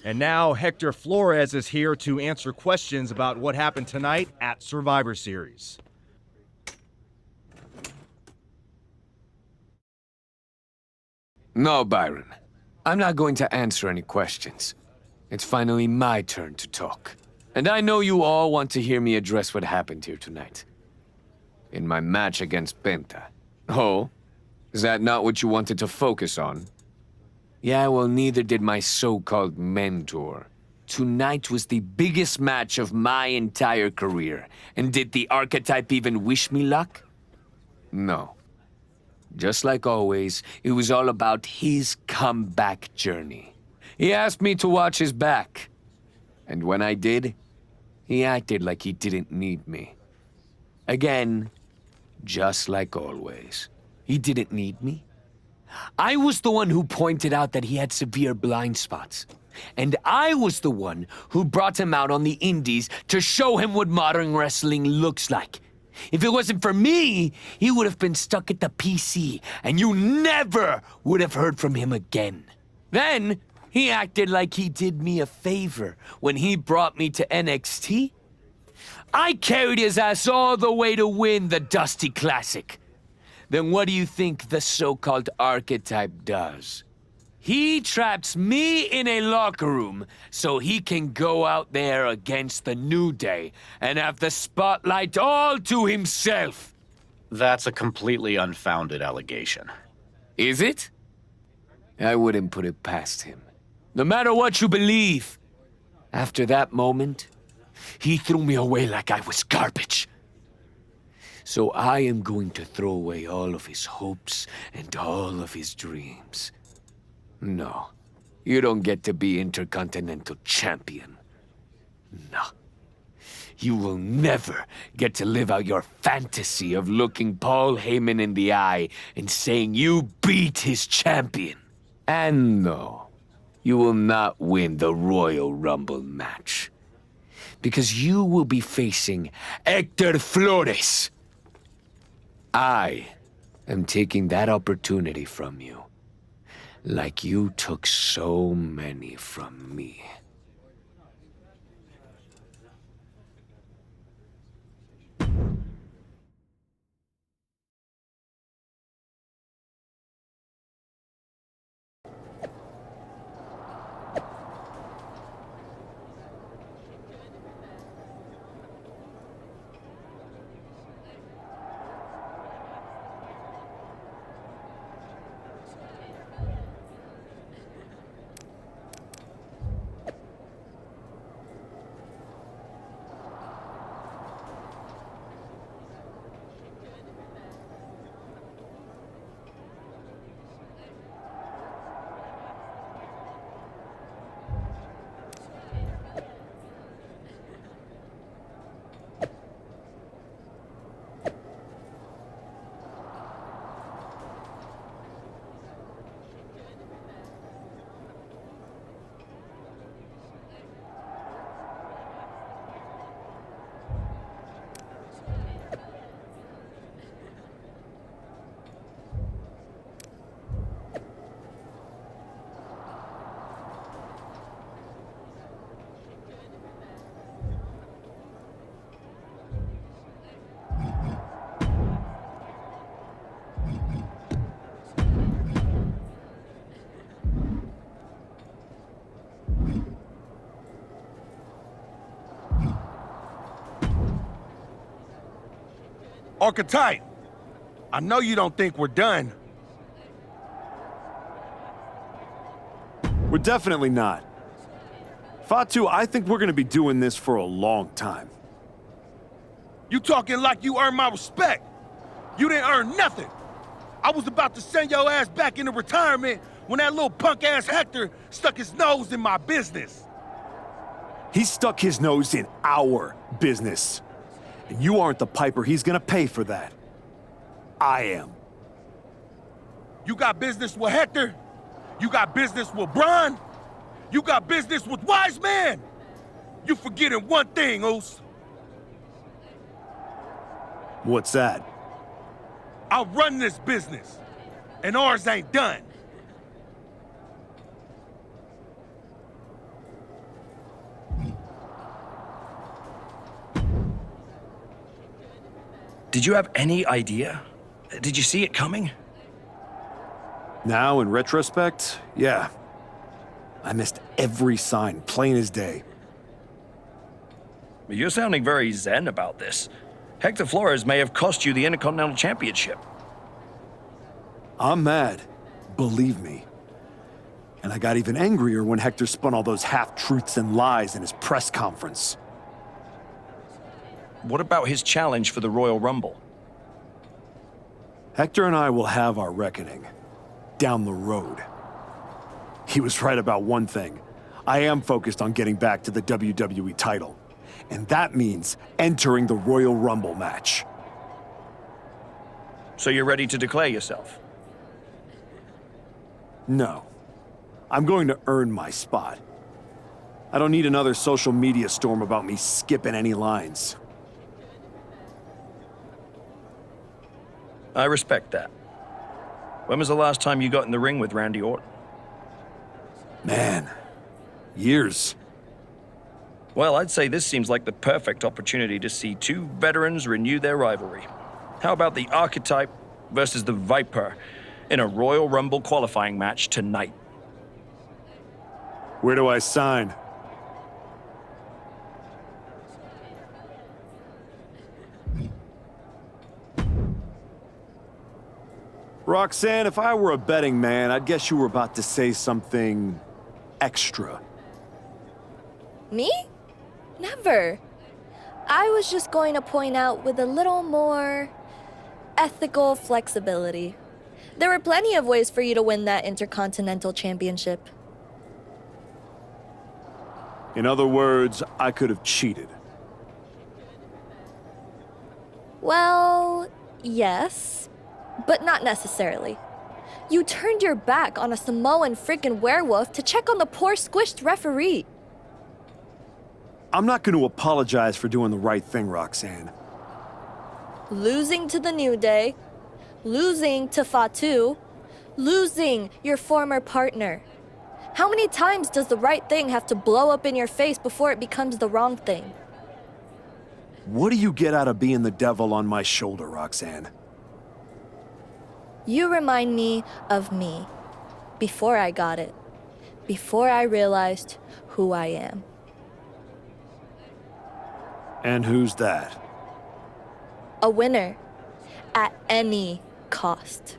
And now Hector Flores is here to answer questions about what happened tonight at Survivor Series. No, Byron. I'm not going to answer any questions. It's finally my turn to talk. And I know you all want to hear me address what happened here tonight. In my match against Penta. Oh? Is that not what you wanted to focus on? Yeah, well, neither did my so-called mentor. Tonight was the biggest match of my entire career. And did the archetype even wish me luck? No. Just like always, it was all about his comeback journey. He asked me to watch his back. And when I did, he acted like he didn't need me. Again, just like always. He didn't need me. I was the one who pointed out that he had severe blind spots. And I was the one who brought him out on the indies to show him what modern wrestling looks like. If it wasn't for me, he would have been stuck at the PC, and you never would have heard from him again. Then, he acted like he did me a favor when he brought me to NXT. I carried his ass all the way to win the Dusty Classic. Then what do you think the so-called archetype does? He traps me in a locker room so he can go out there against the New Day and have the spotlight all to himself. That's a completely unfounded allegation. Is it? I wouldn't put it past him. No matter what you believe. After that moment, he threw me away like I was garbage. So I am going to throw away all of his hopes and all of his dreams. No, you don't get to be Intercontinental Champion. No. You will never get to live out your fantasy of looking Paul Heyman in the eye and saying you beat his champion. And no, you will not win the Royal Rumble match. Because you will be facing Hector Flores. I am taking that opportunity from you. Like you took so many from me. Archetype, I know you don't think we're done. We're definitely not. Fatu, I think we're gonna be doing this for a long time. You talking like you earned my respect. You didn't earn nothing. I was about to send your ass back into retirement when that little punk-ass Hector stuck his nose in my business. He stuck his nose in our business. And you aren't the piper he's gonna pay for that. I am. You got business with Hector? You got business with Braun? You got business with Wise Man? You forgetting one thing, Oos. What's that? I run this business, and ours ain't done. Did you have any idea? Did you see it coming? Now, in retrospect, yeah. I missed every sign, plain as day. You're sounding very zen about this. Hector Flores may have cost you the Intercontinental Championship. I'm mad, believe me. And I got even angrier when Hector spun all those half-truths and lies in his press conference. What about his challenge for the Royal Rumble? Hector and I will have our reckoning. Down the road. He was right about one thing. I am focused on getting back to the WWE title. And that means entering the Royal Rumble match. So you're ready to declare yourself? No. I'm going to earn my spot. I don't need another social media storm about me skipping any lines. I respect that. When was the last time you got in the ring with Randy Orton? Man, years. Well, I'd say this seems like the perfect opportunity to see two veterans renew their rivalry. How about the Archetype versus the Viper in a Royal Rumble qualifying match tonight? Where do I sign? Roxanne, if I were a betting man, I'd guess you were about to say something extra. Me? Never. I was just going to point out with a little more ethical flexibility. There were plenty of ways for you to win that Intercontinental Championship. In other words, I could have cheated. Well, yes, but not necessarily. You turned your back on a Samoan freaking werewolf to check on the poor squished referee. I'm not going to apologize for doing the right thing, Roxanne. Losing to the New Day, losing to Fatu, losing your former partner. How many times does the right thing have to blow up in your face before it becomes the wrong thing? What do you get out of being the devil on my shoulder, Roxanne? You remind me of me, before I got it, before I realized who I am. And who's that? A winner, at any cost.